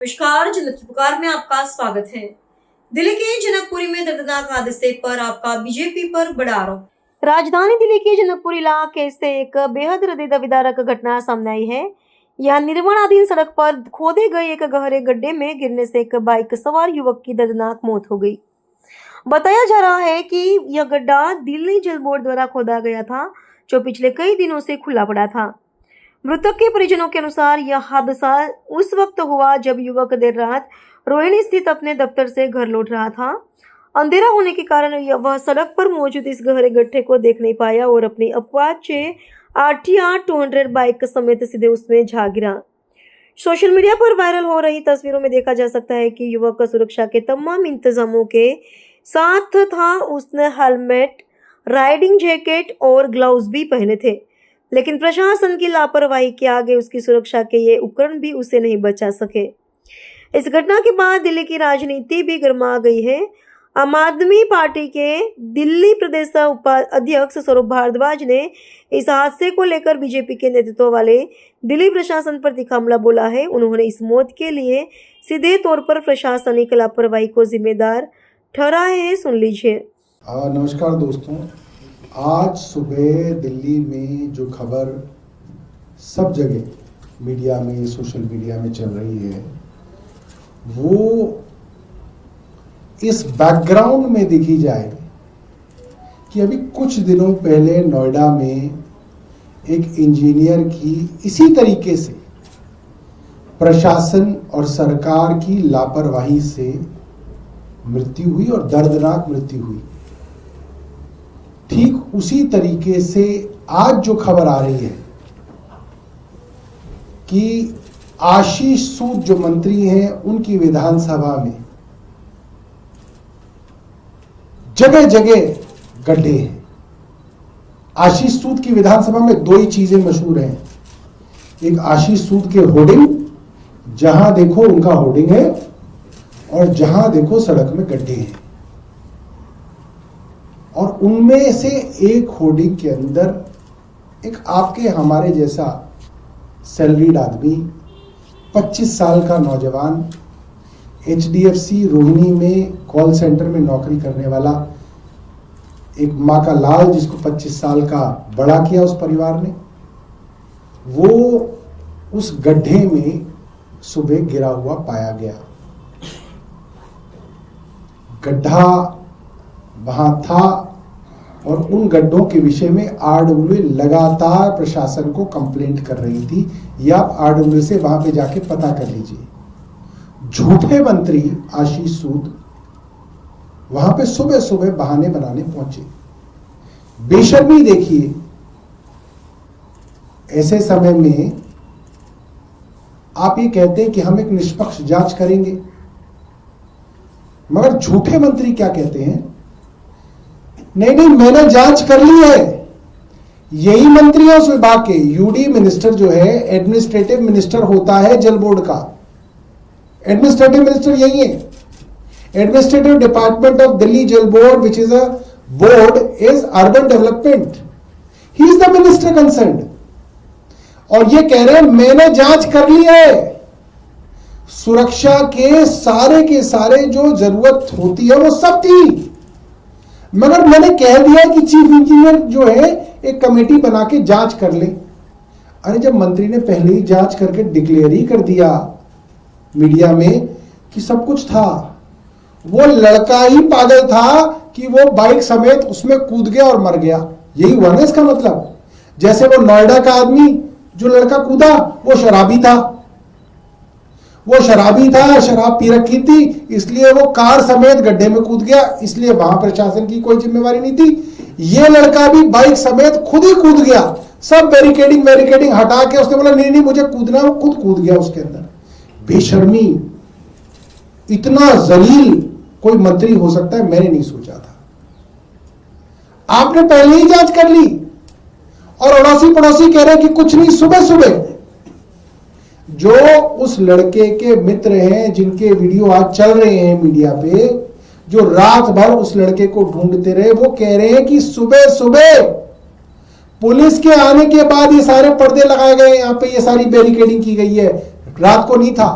नमस्कार, जनक की पुकार में आपका स्वागत है। दिल्ली के जनकपुरी में दर्दनाक हादसे पर आपका बीजेपी पर बड़ा आरोप। राजधानी दिल्ली के जनकपुर इलाके से एक बेहद हृदय विदारक घटना सामने आई है। यहाँ निर्माणाधीन सड़क पर खोदे गए एक गहरे गड्ढे में गिरने से एक बाइक सवार युवक की दर्दनाक मौत हो गई। बताया जा रहा है कि यह गड्ढा दिल्ली जल बोर्ड द्वारा खोदा गया था, जो पिछले कई दिनों से खुला पड़ा था। मृतक के परिजनों के अनुसार यह हादसा उस वक्त हुआ जब युवक देर रात रोहिणी स्थित अपने दफ्तर से घर लौट रहा था। अंधेरा होने के कारण वह सड़क पर मौजूद इस गहरे गड्ढे को देख नहीं पाया और अपनी अपाचे RTR 200 बाइक समेत सीधे उसमें जा गिरा। सोशल मीडिया पर वायरल हो रही तस्वीरों में देखा जा सकता है कि युवक सुरक्षा के तमाम इंतजामों के साथ था। उसने हेलमेट, राइडिंग जैकेट और ग्लव्स भी पहने थे, लेकिन प्रशासन की लापरवाही के आगे उसकी सुरक्षा के ये उपकरण भी उसे नहीं बचा सके। इस घटना के बाद दिल्ली की राजनीति भी गर्मा गई है। आम आदमी पार्टी के दिल्ली प्रदेश उपाध्यक्ष सौरभ भारद्वाज ने इस हादसे को लेकर बीजेपी के नेतृत्व वाले दिल्ली प्रशासन पर तीखा हमला बोला है। उन्होंने इस मौत के लिए सीधे तौर पर प्रशासनिक लापरवाही को जिम्मेदार ठहराया है। सुन लीजिए। नमस्कार दोस्तों, आज सुबह दिल्ली में जो खबर सब जगह मीडिया में, सोशल मीडिया में चल रही है, वो इस बैकग्राउंड में देखी जाए कि अभी कुछ दिनों पहले नोएडा में एक इंजीनियर की इसी तरीके से प्रशासन और सरकार की लापरवाही से मृत्यु हुई और दर्दनाक मृत्यु हुई। ठीक उसी तरीके से आज जो खबर आ रही है कि आशीष सूद जो मंत्री हैं, उनकी विधानसभा में जगह जगह गड्ढे हैं। आशीष सूद की विधानसभा में दो ही चीजें मशहूर हैं। एक आशीष सूद के होर्डिंग, जहां देखो उनका होर्डिंग है, और जहां देखो सड़क में गड्ढे हैं। और उनमें से एक होर्डिंग के अंदर एक आपके हमारे जैसा सैलरीड आदमी, 25 साल का नौजवान, HDFC रोहिणी में कॉल सेंटर में नौकरी करने वाला एक माँ का लाल, जिसको 25 साल का बड़ा किया उस परिवार ने, वो उस गड्ढे में सुबह गिरा हुआ पाया गया। गड्ढा वहां था और उन गड्ढों के विषय में RWA लगातार प्रशासन को कंप्लेंट कर रही थी। या आप RWA से वहां पे जाके पता कर लीजिए। झूठे मंत्री आशीष सूद वहां पे सुबह सुबह बहाने बनाने पहुंचे। बेशर्मी देखिए। ऐसे समय में आप ये कहते हैं कि हम एक निष्पक्ष जांच करेंगे, मगर झूठे मंत्री क्या कहते हैं? नहीं, मैंने जांच कर ली है। यही मंत्री है उस विभाग के। UD मिनिस्टर जो है, एडमिनिस्ट्रेटिव मिनिस्टर होता है जल बोर्ड का। एडमिनिस्ट्रेटिव मिनिस्टर यही है। एडमिनिस्ट्रेटिव डिपार्टमेंट ऑफ दिल्ली जल board, which is a board, is urban development. He is the minister concerned. और ये कह रहे हैं मैंने जांच कर ली है। सुरक्षा के सारे जो जरूरत होती है वो सब थी, मगर मैंने कह दिया कि चीफ इंजीनियर जो है एक कमेटी बना के जांच कर ले। अरे जब मंत्री ने पहले ही जांच करके डिक्लेयर ही कर दिया मीडिया में कि सब कुछ था, वो लड़का ही पागल था कि वो बाइक समेत उसमें कूद गया और मर गया। यही हुआ ना इसका मतलब। जैसे वो नोएडा का आदमी जो लड़का कूदा, वो शराबी था। शराब पी रखी थी, इसलिए वो कार समेत गड्ढे में कूद गया, इसलिए वहां प्रशासन की कोई जिम्मेवारी नहीं थी। ये लड़का भी बाइक समेत खुद ही कूद गया। सब बैरिकेडिंग हटा के उसने बोला नहीं मुझे कूदना, वो खुद कूद गया उसके अंदर। बेशर्मी, इतना जलील कोई मंत्री हो सकता है, मैंने नहीं सोचा था। आपने पहले ही जांच कर ली और अड़ोसी पड़ोसी कह रहे हैं कि कुछ नहीं। सुबह सुबह जो उस लड़के के मित्र हैं, जिनके वीडियो आज चल रहे हैं मीडिया पे, जो रात भर उस लड़के को ढूंढते रहे, वो कह रहे हैं कि सुबह सुबह पुलिस के आने के बाद ये सारे पर्दे लगाए गए, यहाँ पे ये सारी बैरिकेडिंग की गई है, रात को नहीं था।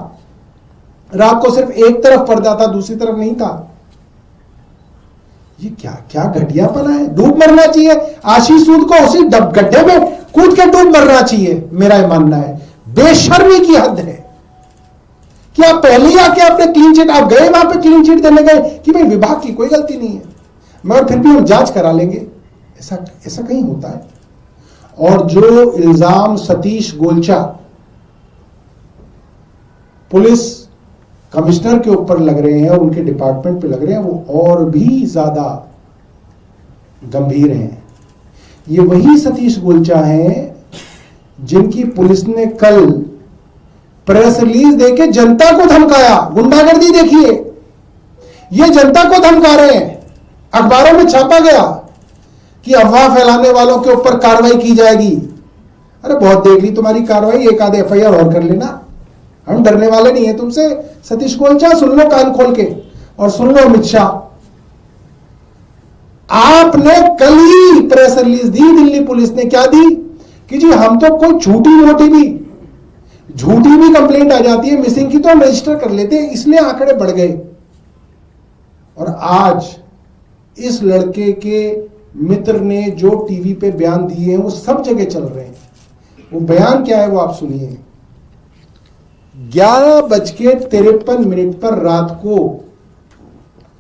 रात को सिर्फ एक तरफ पर्दा था, दूसरी तरफ नहीं था। ये क्या क्या घटियापना है। डूब मरना चाहिए आशीष सूद को, उसी गड्ढे में कूद के डूब मरना चाहिए, मेरा ये मानना है। बेशर्मी की हद है कि आप पहले ही आके आपने क्लीन चिट, आप गए वहां पे क्लीन चिट देने गए कि भाई विभाग की कोई गलती नहीं है, मगर फिर भी हम जांच करा लेंगे। ऐसा ऐसा कहीं होता है? और जो इल्जाम सतीश गोलचा पुलिस कमिश्नर के ऊपर लग रहे हैं, उनके डिपार्टमेंट पे लग रहे हैं, वो और भी ज्यादा गंभीर हैं। ये वही सतीश गोलचा हैं जिनकी पुलिस ने कल प्रेस रिलीज देके जनता को धमकाया। गुंडागर्दी देखिए, ये जनता को धमका रहे हैं। अखबारों में छापा गया कि अफवाह फैलाने वालों के ऊपर कार्रवाई की जाएगी। अरे बहुत देख ली तुम्हारी कार्रवाई, एक आधे एफआईआर और कर लेना, हम डरने वाले नहीं है तुमसे। सतीश गोलचा सुन लो कान खोल के, और सुन लो अमित शाह, आपने कल ही प्रेस रिलीज दी, दिल्ली पुलिस ने क्या दी कि जी हम तो कोई झूठी भी कंप्लेंट आ जाती है मिसिंग की तो हम रजिस्टर कर लेते हैं, इसलिए आंकड़े बढ़ गए। और आज इस लड़के के मित्र ने जो टीवी पे बयान दिए हैं वो सब जगह चल रहे हैं। वो बयान क्या है वो आप सुनिए। 11:53 पर रात को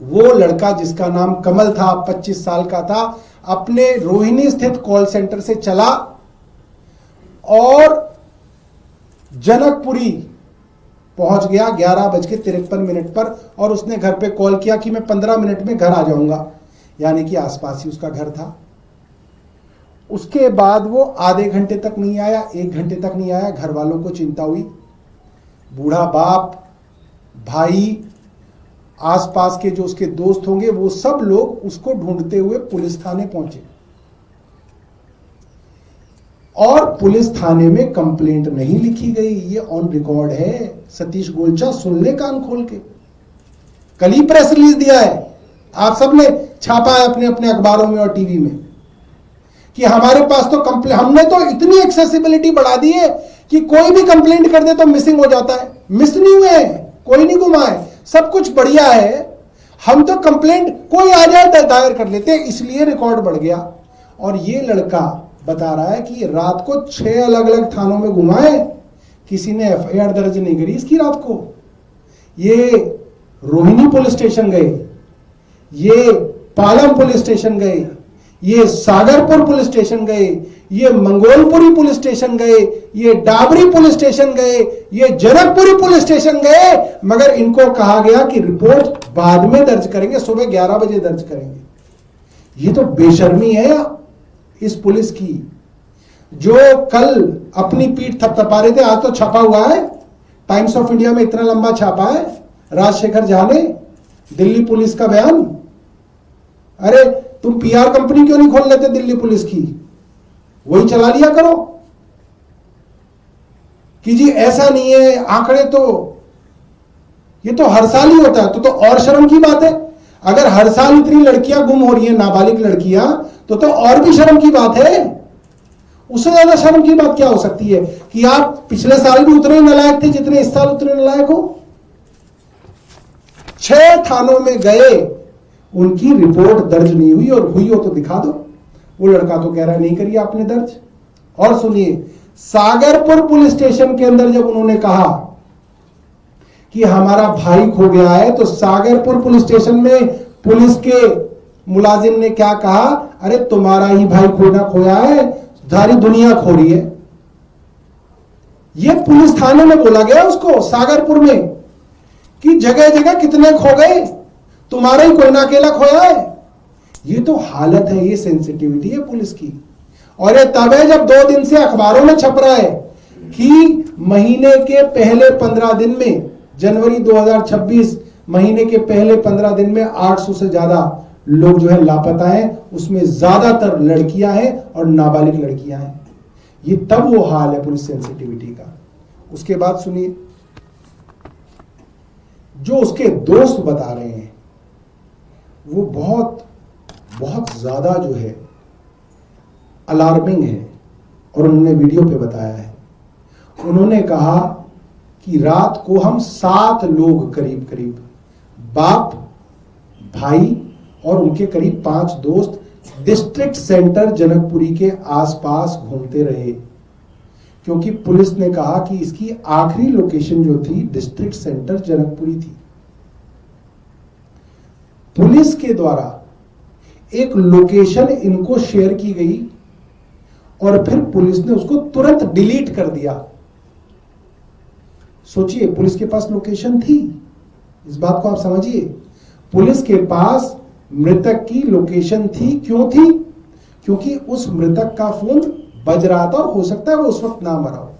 वो लड़का जिसका नाम कमल था, 25 साल का था, अपने रोहिणी स्थित कॉल सेंटर से चला और जनकपुरी पहुंच गया 11:53 पर, और उसने घर पे कॉल किया कि मैं 15 मिनट में घर आ जाऊंगा, यानी कि आसपास ही उसका घर था। उसके बाद वो आधे घंटे तक नहीं आया, 1 घंटे तक नहीं आया। घर वालों को चिंता हुई, बूढ़ा बाप, भाई, आसपास के जो उसके दोस्त होंगे वो सब लोग उसको ढूंढते हुए पुलिस थाने पहुंचे, और पुलिस थाने में कंप्लेंट नहीं लिखी गई। ये ऑन रिकॉर्ड है। सतीश गोलचा सुन ले कान खोल के, कल ही प्रेस रिलीज दिया है, आप सब ने छापा है अपने अपने अखबारों में और टीवी में कि हमारे पास तो कंप्लेंट, हमने तो इतनी एक्सेसिबिलिटी बढ़ा दी है कि कोई भी कंप्लेंट कर दे तो मिसिंग हो जाता है। मिस नहीं हुए, कोई नहीं गुमा है, सब कुछ बढ़िया है। हम तो कंप्लेंट कोई आ जाए दायर कर लेते हैं, इसलिए रिकॉर्ड बढ़ गया। और ये लड़का बता रहा है कि रात को 6 अलग अलग थानों में घुमाए, किसी ने एफआईआर दर्ज नहीं करी इसकी। रात को ये रोहिणी पुलिस स्टेशन गए, ये पालम पुलिस स्टेशन गए, ये सागरपुर पुलिस स्टेशन गए, ये मंगोलपुरी पुलिस स्टेशन गए, ये डाबरी पुलिस स्टेशन गए, ये जनकपुरी पुलिस स्टेशन गए, मगर इनको कहा गया कि रिपोर्ट बाद में दर्ज करेंगे, सुबह 11 बजे दर्ज करेंगे। ये तो बेशर्मी है इस पुलिस की, जो कल अपनी पीठ थपथपा रहे थे। आज तो छपा हुआ है, टाइम्स ऑफ इंडिया में इतना लंबा छापा है राजशेखर झा ने, दिल्ली पुलिस का बयान। अरे तुम पीआर कंपनी क्यों नहीं खोल लेते दिल्ली पुलिस की, वही चला लिया करो कि जी ऐसा नहीं है। आंकड़े तो ये तो हर साल ही होता है, तो और शर्म की बात है। अगर हर साल इतनी लड़कियां गुम हो रही हैं, नाबालिग लड़कियां, तो और भी शर्म की बात है। उससे ज्यादा शर्म की बात क्या हो सकती है कि आप पिछले साल भी उतने ही नालायक थे जितने इस साल उतने नालायक हो। 6 थानों में गए, उनकी रिपोर्ट दर्ज नहीं हुई, और हुई हो तो दिखा दो। वो लड़का तो कह रहा है नहीं करिए आपने दर्ज। और सुनिए, सागरपुर पुलिस स्टेशन के अंदर जब उन्होंने कहा कि हमारा भाई खो गया है, तो सागरपुर पुलिस स्टेशन में पुलिस के मुलाजिम ने क्या कहा, अरे तुम्हारा ही भाई खोया है, सारी दुनिया खो रही है। ये पुलिस थाने में बोला गया उसको सागरपुर में कि जगह जगह कितने खो गए, तुम्हारा ही कोई ना अकेला खोया है। ये तो हालत है, ये सेंसिटिविटी है पुलिस की। और ये तब है जब 2 दिन से अखबारों में छप रहा है कि महीने के पहले 15 दिन में, जनवरी 2026 महीने के पहले 15 दिन में 800 से ज्यादा लोग जो है लापता हैं, उसमें ज्यादातर लड़कियां हैं और नाबालिग लड़कियां हैं। ये तब वो हाल है पुलिस सेंसिटिविटी का। उसके बाद सुनिए, जो उसके दोस्त बता रहे हैं वो बहुत बहुत ज्यादा जो है अलार्मिंग है, और उन्होंने वीडियो पे बताया है। उन्होंने कहा कि रात को हम 7 लोग करीब करीब, बाप, भाई और उनके करीब 5 दोस्त डिस्ट्रिक्ट सेंटर जनकपुरी के आसपास घूमते रहे, क्योंकि पुलिस ने कहा कि इसकी आखिरी लोकेशन जो थी डिस्ट्रिक्ट सेंटर जनकपुरी थी। पुलिस के द्वारा एक लोकेशन इनको शेयर की गई और फिर पुलिस ने उसको तुरंत डिलीट कर दिया। सोचिए, पुलिस के पास लोकेशन थी, इस बात को आप समझिए। पुलिस के पास मृतक की लोकेशन थी। क्यों थी? क्योंकि उस मृतक का फोन बज रहा था और हो सकता है वो उस वक्त ना मरा हो।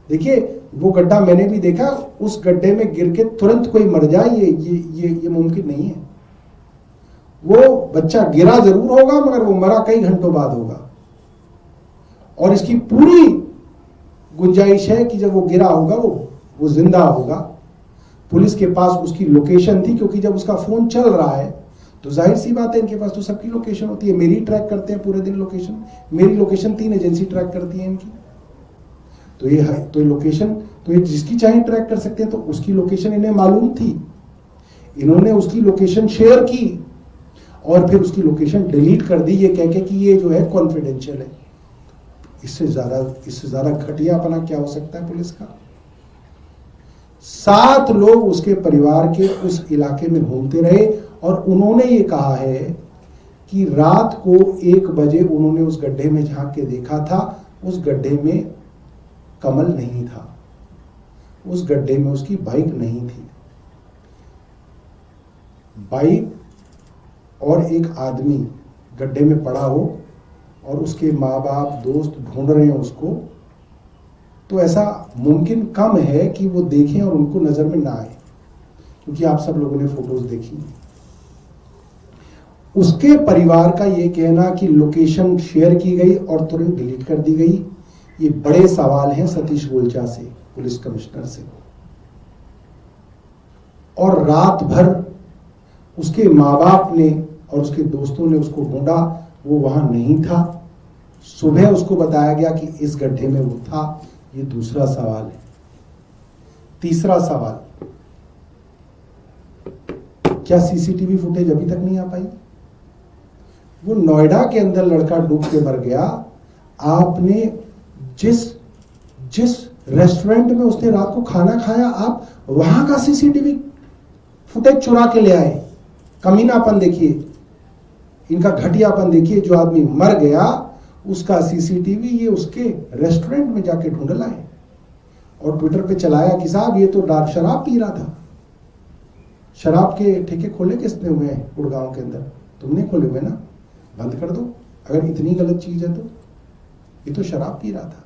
देखिए, वो गड्ढा मैंने भी देखा, उस गड्ढे में गिर के तुरंत कोई मर जाए ये मुमकिन नहीं है। वो बच्चा गिरा जरूर होगा मगर वो मरा कई घंटों बाद होगा, और इसकी पूरी गुंजाइश है कि जब वो गिरा होगा वो जिंदा होगा। पुलिस के पास उसकी लोकेशन थी, क्योंकि जब उसका फोन चल रहा है तो जाहिर सी बात है इनके पास तो सबकी लोकेशन होती है। मेरी ट्रैक करते हैं पूरे दिन लोकेशन, मेरी लोकेशन 3 एजेंसी ट्रैक करती है इनकी। तो ये है, तो ये लोकेशन तो ये जिसकी चाहे ट्रैक कर सकते हैं, तो उसकी लोकेशन इन्हें मालूम थी। इन्होंने उसकी लोकेशन शेयर की और फिर उसकी लोकेशन डिलीट कर दी, ये कह के कि ये जो है कॉन्फिडेंशियल है। इससे ज्यादा घटियापना क्या हो सकता है पुलिस का? 7 लोग उसके परिवार के उस इलाके में घूमते रहे और उन्होंने ये कहा है कि रात को 1 बजे उन्होंने उस गड्ढे में झांक के देखा था, उस गड्ढे में कमल नहीं था, उस गड्ढे में उसकी बाइक नहीं थी। बाइक और एक आदमी गड्ढे में पड़ा हो और उसके माँ बाप दोस्त ढूंढ रहे हैं उसको, तो ऐसा मुमकिन कम है कि वो देखें और उनको नजर में ना आए, क्योंकि आप सब लोगों ने फोटोज देखी। उसके परिवार का ये कहना कि लोकेशन शेयर की गई और तुरंत डिलीट कर दी गई, ये बड़े सवाल हैं सतीश गोलचा से, पुलिस कमिश्नर से। और रात भर उसके माँ बाप ने और उसके दोस्तों ने उसको ढूंढा, वो वहां नहीं था। सुबह उसको बताया गया कि इस गड्ढे में वो था। ये दूसरा सवाल है। तीसरा सवाल, क्या सीसीटीवी फुटेज अभी तक नहीं आ पाई? वो नोएडा के अंदर लड़का डूब के मर गया, आपने जिस रेस्टोरेंट में उसने रात को खाना खाया, आप वहां का सीसीटीवी फुटेज चुरा के ले आए। कमीनापन देखिए, इनका घटियापन देखिए। जो आदमी मर गया उसका सीसीटीवी ये उसके रेस्टोरेंट में जाके ढूंढ लाए और ट्विटर पे चलाया कि साहब ये तो डार्क शराब पी रहा था। शराब के ठेके खोले किसने हुए हैं गुड़गांव के अंदर? तुमने खोले हुए ना, बंद कर दो। अगर इतनी गलत चीज है तो ये तो शराब पी रहा था।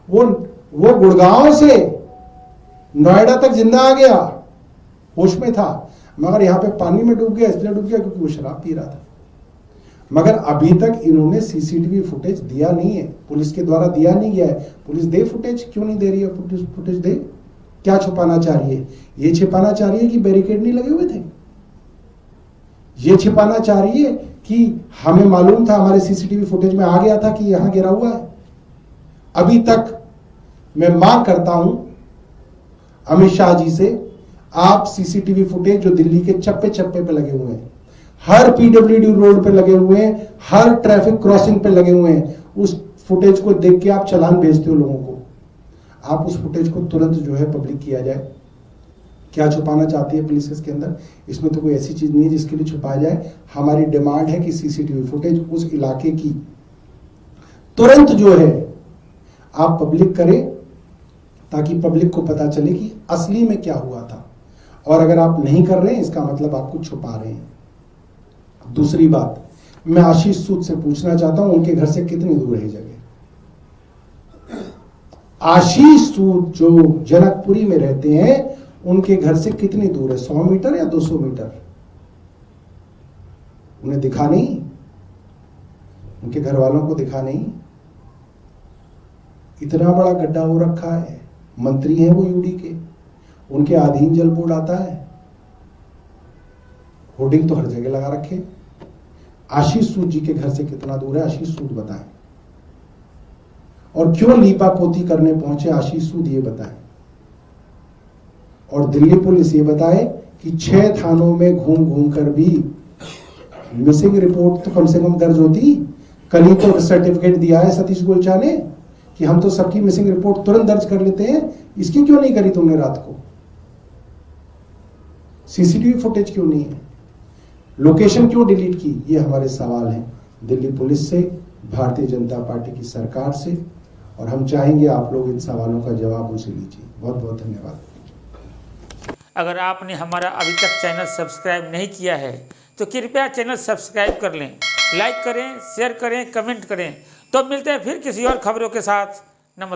वो गुड़गांव से नोएडा तक जिंदा आ गया, होश में था, मगर यहां पे पानी में डूब गया। इसलिए डूब गया क्योंकि वो शराब पी रहा था। मगर अभी तक इन्होंने सीसीटीवी फुटेज दिया नहीं है, पुलिस के द्वारा दिया नहीं गया है। पुलिस दे फुटेज, क्यों नहीं दे रही है? फुटेज दे। क्या छुपाना चाह रही है? ये छिपाना चाह रही है कि बैरिकेड नहीं लगे हुए थे। ये छिपाना चाह रही है कि हमें मालूम था, हमारे सीसीटीवी फुटेज में आ गया था कि यहां गिरा हुआ है। अभी तक मैं मांग करता हूं अमित शाह जी से, आप सीसीटीवी फुटेज जो दिल्ली के चप्पे चप्पे पे लगे हुए हैं, हर पीडब्ल्यूडी रोड पे लगे हुए हैं, हर ट्रैफिक क्रॉसिंग पे लगे हुए हैं, उस फुटेज को देख के आप चालान भेजते हो लोगों को, आप उस फुटेज को तुरंत जो है पब्लिक किया जाए। क्या छुपाना चाहती है पुलिस इसके अंदर? इसमें तो कोई ऐसी चीज नहीं है जिसके लिए छुपाया जाए। हमारी डिमांड है कि सीसीटीवी फुटेज उस इलाके की तुरंत जो है आप पब्लिक करें, ताकि पब्लिक को पता चले कि असली में क्या हुआ था। और अगर आप नहीं कर रहे हैं, इसका मतलब आप कुछ छुपा रहे हैं। दूसरी बात, मैं आशीष सूद से पूछना चाहता हूं, उनके घर से कितनी दूर है जगह? आशीष सूद जो जनकपुरी में रहते हैं, उनके घर से कितनी दूर है? 100 मीटर या 200 मीटर? उन्हें दिखा नहीं, उनके घर वालों को दिखा नहीं। इतना बड़ा गड्ढा हो रखा है, मंत्री हैं वो यूडी के, उनके अधीन जल बोर्ड आता है, होर्डिंग तो हर जगह लगा रखे। आशीष सूद जी के घर से कितना दूर है? आशीष सूद बताएं। और क्यों लीपा पोती करने पहुंचे आशीष सूद, ये बताएं। और दिल्ली पुलिस ये बताए कि 6 थानों में घूम घूम कर भी मिसिंग रिपोर्ट तो कम से कम दर्ज होती। कल ही तो सर्टिफिकेट दिया है सतीश गोलचा ने कि हम तो सबकी मिसिंग रिपोर्ट तुरंत दर्ज कर लेते हैं, इसकी क्यों नहीं करी तुमने रात को? सीसीटीवी फुटेज क्यों नहीं है? लोकेशन क्यों डिलीट की? ये हमारे सवाल हैं दिल्ली पुलिस से, भारतीय जनता पार्टी की सरकार से, और हम चाहेंगे आप लोग इन सवालों का जवाब उनसे लीजिए। बहुत बहुत धन्यवाद। अगर आपने हमारा अभी तक चैनल सब्सक्राइब नहीं किया है तो कृपया चैनल सब्सक्राइब कर लें, लाइक करें, शेयर करें, कमेंट करें। तो मिलते हैं फिर किसी और खबरों के साथ। नमस्कार।